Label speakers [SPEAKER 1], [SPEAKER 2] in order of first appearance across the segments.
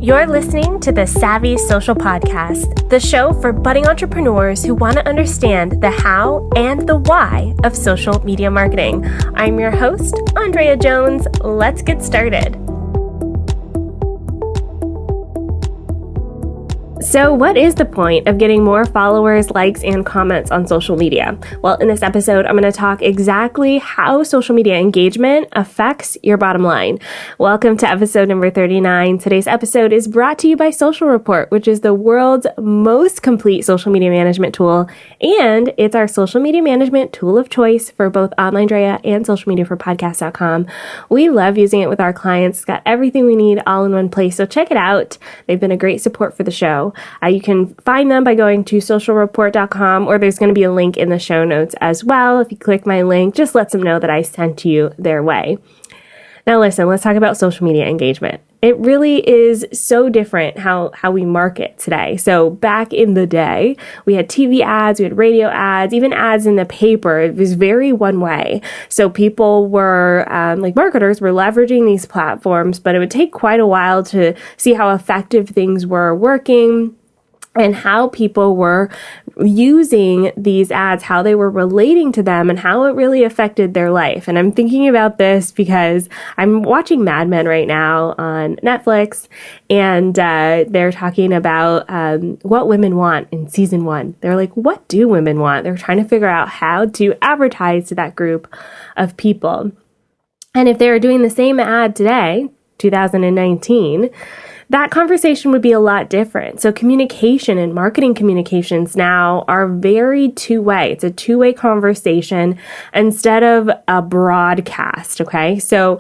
[SPEAKER 1] You're listening to the Savvy Social Podcast, the show for budding entrepreneurs who want to understand the how and the why of social media marketing. I'm your host, Andrea Jones. Let's get started. So what is the point of getting more followers, likes, and comments on social media? Well, in this episode, I'm going to talk exactly how social media engagement affects your bottom line. Welcome to episode number 39. Today's episode is brought to you by Social Report, which is the world's most complete social media management tool. And it's our social media management tool of choice for both Online Drea and social media for podcast.com. We love using it with our clients. It's got everything we need all in one place. So check it out. They've been a great support for the show. You can find them by going to socialreport.com, or there's going to be a link in the show notes as well. If you click my link, just let them know that I sent you their way. Now listen, let's talk about social media engagement. It really is so different how we market today. So back in the day, we had TV ads, we had radio ads, even ads in the paper. It was very one way. So people were, marketers were leveraging these platforms, but it would take quite a while to see how effective things were working and how people were using these ads, how they were relating to them, and how it really affected their life. And I'm thinking about this because I'm watching Mad Men right now on Netflix, and they're talking about what women want in season 1. They're like, what do women want? They're trying to figure out how to advertise to that group of people. And if they were doing the same ad today, 2019, that conversation would be a lot different. So communication and marketing communications now are very two-way. It's a two-way conversation instead of a broadcast, okay? So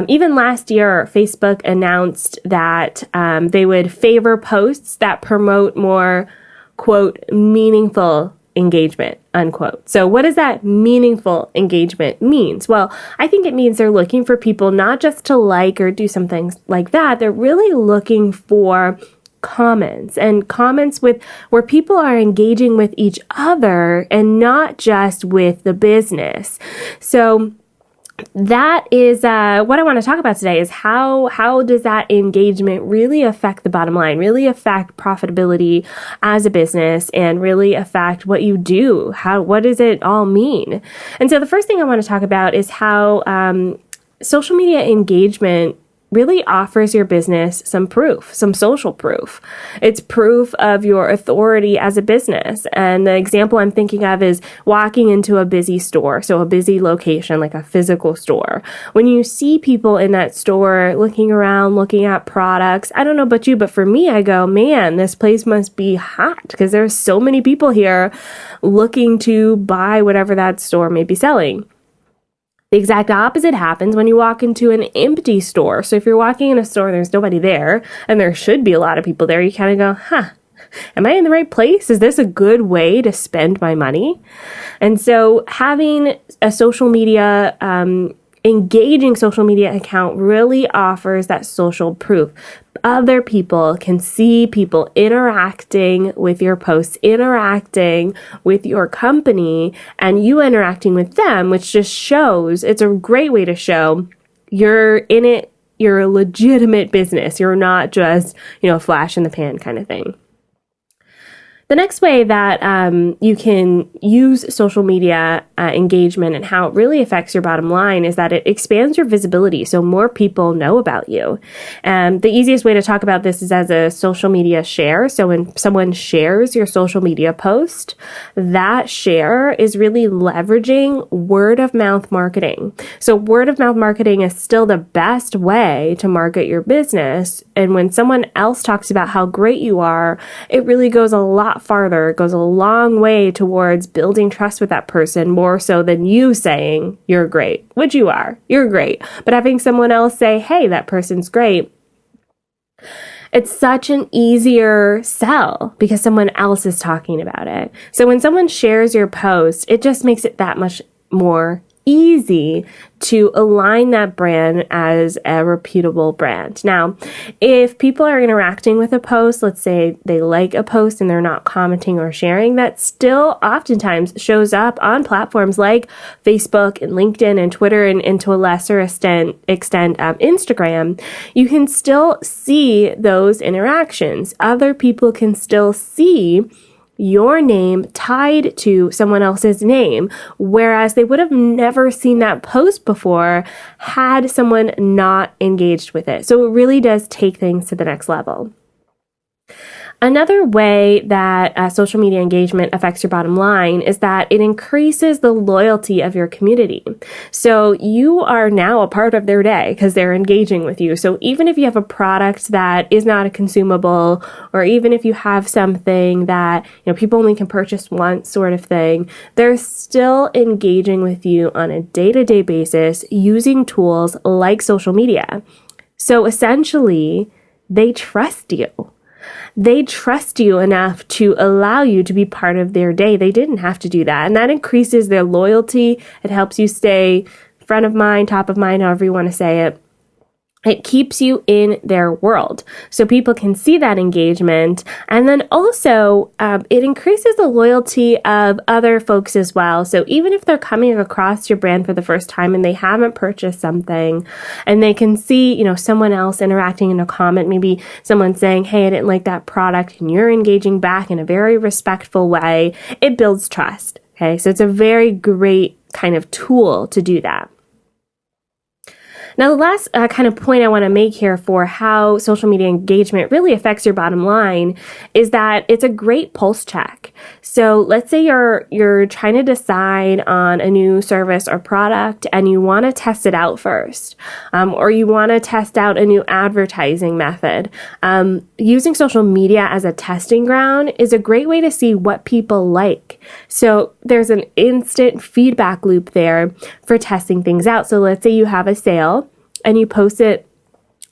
[SPEAKER 1] even last year, Facebook announced that they would favor posts that promote more, quote, meaningful engagement, unquote. So what does that meaningful engagement means? Well, I think it means they're looking for people not just to like or do some things like that. They're really looking for comments, and comments with where people are engaging with each other and not just with the business. So that is what I want to talk about today, is how does that engagement really affect the bottom line, really affect profitability as a business, and really affect what you do? What does it all mean? And so the first thing I want to talk about is how social media engagement really offers your business some proof, some social proof. It's proof of your authority as a business. And the example I'm thinking of is walking into a busy store, so a busy location, like a physical store. When you see people in that store looking around, looking at products, I don't know about you, but for me, I go, man, this place must be hot because there's so many people here looking to buy whatever that store may be selling. The exact opposite happens when you walk into an empty store. So if you're walking in a store and there's nobody there, and there should be a lot of people there, you kind of go, am I in the right place? Is this a good way to spend my money? And so having a social media, engaging social media account really offers that social proof. Other people can see people interacting with your posts, interacting with your company, and you interacting with them, which just shows, it's a great way to show you're in it, you're a legitimate business. You're not just, flash in the pan kind of thing. The next way that you can use social media engagement and how it really affects your bottom line is that it expands your visibility, so more people know about you. The easiest way to talk about this is as a social media share. So when someone shares your social media post, that share is really leveraging word of mouth marketing. So word of mouth marketing is still the best way to market your business. And when someone else talks about how great you are, it really goes a lot farther. It goes a long way towards building trust with that person, more so than you saying you're great, which you are. You're great. But having someone else say, hey, that person's great, it's such an easier sell because someone else is talking about it. So when someone shares your post, it just makes it that much more easy to align that brand as a reputable brand. Now, if people are interacting with a post, let's say they like a post and they're not commenting or sharing, that still oftentimes shows up on platforms like Facebook and LinkedIn and Twitter and to a lesser extent Instagram. You can still see those interactions. Other people can still see your name tied to someone else's name, whereas they would have never seen that post before had someone not engaged with it. So it really does take things to the next level. Another way that social media engagement affects your bottom line is that it increases the loyalty of your community. So you are now a part of their day because they're engaging with you. So even if you have a product that is not a consumable, or even if you have something that people only can purchase once sort of thing, they're still engaging with you on a day-to-day basis using tools like social media. So essentially, they trust you. They trust you enough to allow you to be part of their day. They didn't have to do that. And that increases their loyalty. It helps you stay front of mind, top of mind, however you want to say it. It keeps you in their world. So people can see that engagement. And then also, it increases the loyalty of other folks as well. So even if they're coming across your brand for the first time and they haven't purchased something, and they can see, someone else interacting in a comment, maybe someone saying, hey, I didn't like that product, and you're engaging back in a very respectful way, it builds trust. Okay. So it's a very great kind of tool to do that. Now, the last kind of point I want to make here for how social media engagement really affects your bottom line is that it's a great pulse check. So let's say you're trying to decide on a new service or product and you want to test it out first, or you want to test out a new advertising method. Using social media as a testing ground is a great way to see what people like. So there's an instant feedback loop there for testing things out. So let's say you have a sale and you post it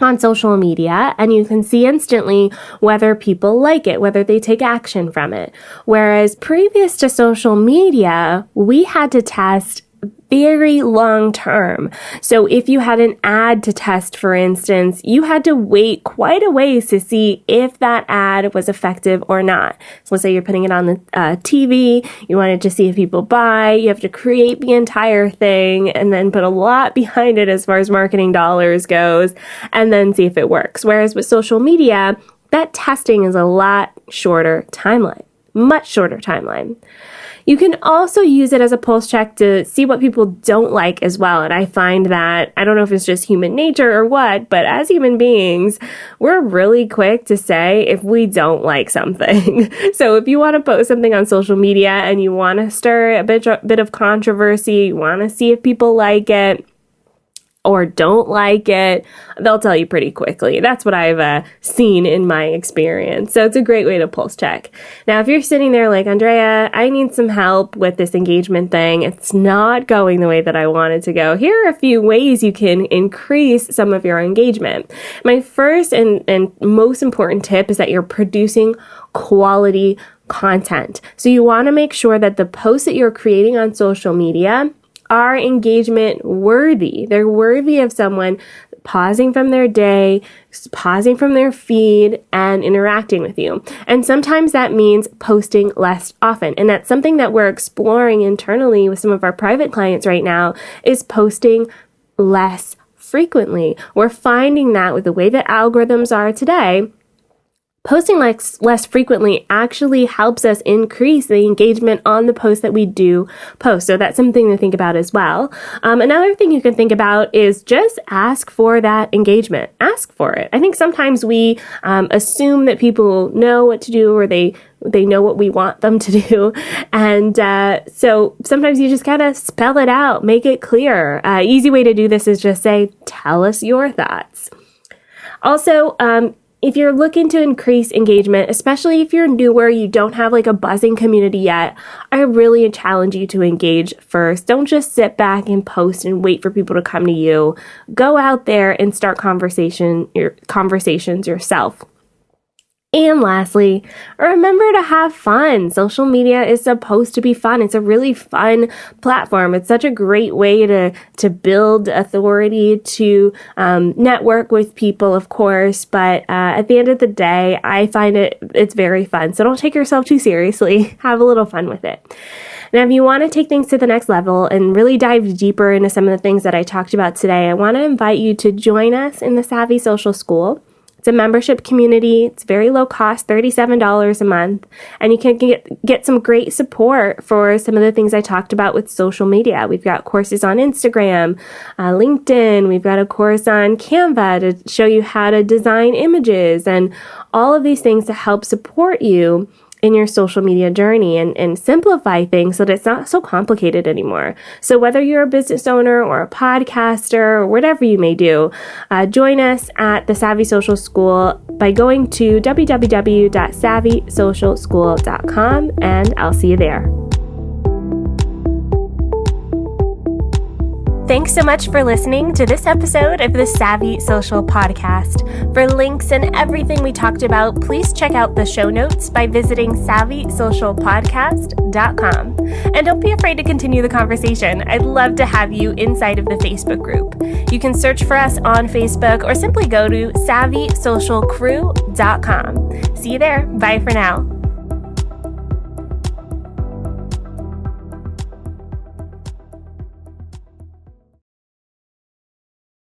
[SPEAKER 1] on social media, and you can see instantly whether people like it, whether they take action from it. Whereas previous to social media, we had to test very long term. So if you had an ad to test, for instance, you had to wait quite a ways to see if that ad was effective or not. So let's say you're putting it on the TV, you wanted to see if people buy, you have to create the entire thing and then put a lot behind it as far as marketing dollars goes, and then see if it works. Whereas with social media, that testing is a lot shorter timeline, much shorter timeline. You can also use it as a pulse check to see what people don't like as well. And I find that, I don't know if it's just human nature or what, but as human beings, we're really quick to say if we don't like something. So if you want to post something on social media and you want to stir a bit of controversy, you want to see if people like it or don't like it, they'll tell you pretty quickly. That's what I've seen in my experience. So it's a great way to pulse check. Now, if you're sitting there like, Andrea, I need some help with this engagement thing, it's not going the way that I want it to go, here are a few ways you can increase some of your engagement. My first and most important tip is that you're producing quality content. So you want to make sure that the posts that you're creating on social media are engagement worthy. They're worthy of someone pausing from their day, pausing from their feed, and interacting with you. And sometimes that means posting less often. And that's something that we're exploring internally with some of our private clients right now, is posting less frequently. We're finding that with the way that algorithms are today, posting less frequently actually helps us increase the engagement on the posts that we do post. So that's something to think about as well. Another thing you can think about is just ask for that engagement. Ask for it. I think sometimes we assume that people know what to do, or they know what we want them to do. And so sometimes you just gotta spell it out, make it clear. Easy way to do this is just say, tell us your thoughts. Also, if you're looking to increase engagement, especially if you're newer, you don't have like a buzzing community yet, I really challenge you to engage first. Don't just sit back and post and wait for people to come to you. Go out there and start conversations yourself. And lastly, remember to have fun. Social media is supposed to be fun. It's a really fun platform. It's such a great way to build authority, to network with people, of course. But at the end of the day, I find it's very fun. So don't take yourself too seriously. Have a little fun with it. Now, if you want to take things to the next level and really dive deeper into some of the things that I talked about today, I want to invite you to join us in the Savvy Social School. It's a membership community. It's very low cost, $37 a month. And you can get some great support for some of the things I talked about with social media. We've got courses on Instagram, LinkedIn. We've got a course on Canva to show you how to design images and all of these things to help support you in your social media journey and simplify things so that it's not so complicated anymore. So whether you're a business owner or a podcaster or whatever you may do, join us at the Savvy Social School by going to www.savvysocialschool.com, and I'll see you there. Thanks so much for listening to this episode of the Savvy Social Podcast. For links and everything we talked about, please check out the show notes by visiting SavvySocialPodcast.com. And don't be afraid to continue the conversation. I'd love to have you inside of the Facebook group. You can search for us on Facebook or simply go to SavvySocialCrew.com. See you there. Bye for now.